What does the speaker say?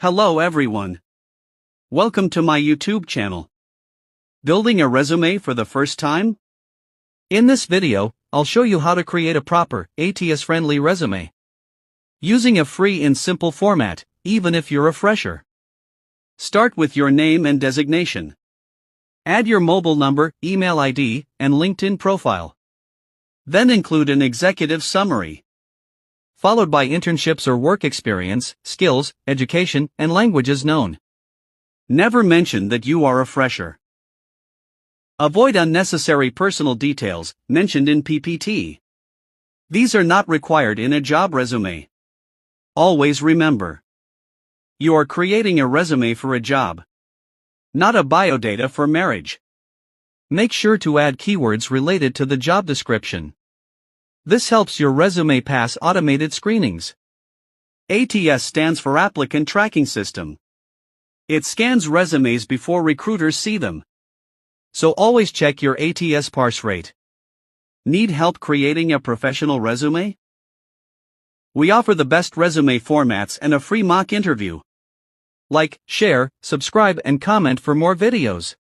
Hello everyone. Welcome to my YouTube channel. Building a resume for the first time? In this video, I'll show you how to create a proper, ATS-friendly resume. Using a free and simple format, even if you're a fresher. Start with your name and designation. Add your mobile number, email ID, and LinkedIn profile. Then include an executive summary, followed by internships or work experience, skills, education, and languages known. Never mention that you are a fresher. Avoid unnecessary personal details mentioned in PPT. These are not required in a job resume. Always remember, you are creating a resume for a job, not a biodata for marriage. Make sure to add keywords related to the job description. This helps your resume pass automated screenings. ATS stands for Applicant Tracking System. It scans resumes before recruiters see them. So always check your ATS parse rate. Need help creating a professional resume? We offer the best resume formats and a free mock interview. Like, share, subscribe, and comment for more videos.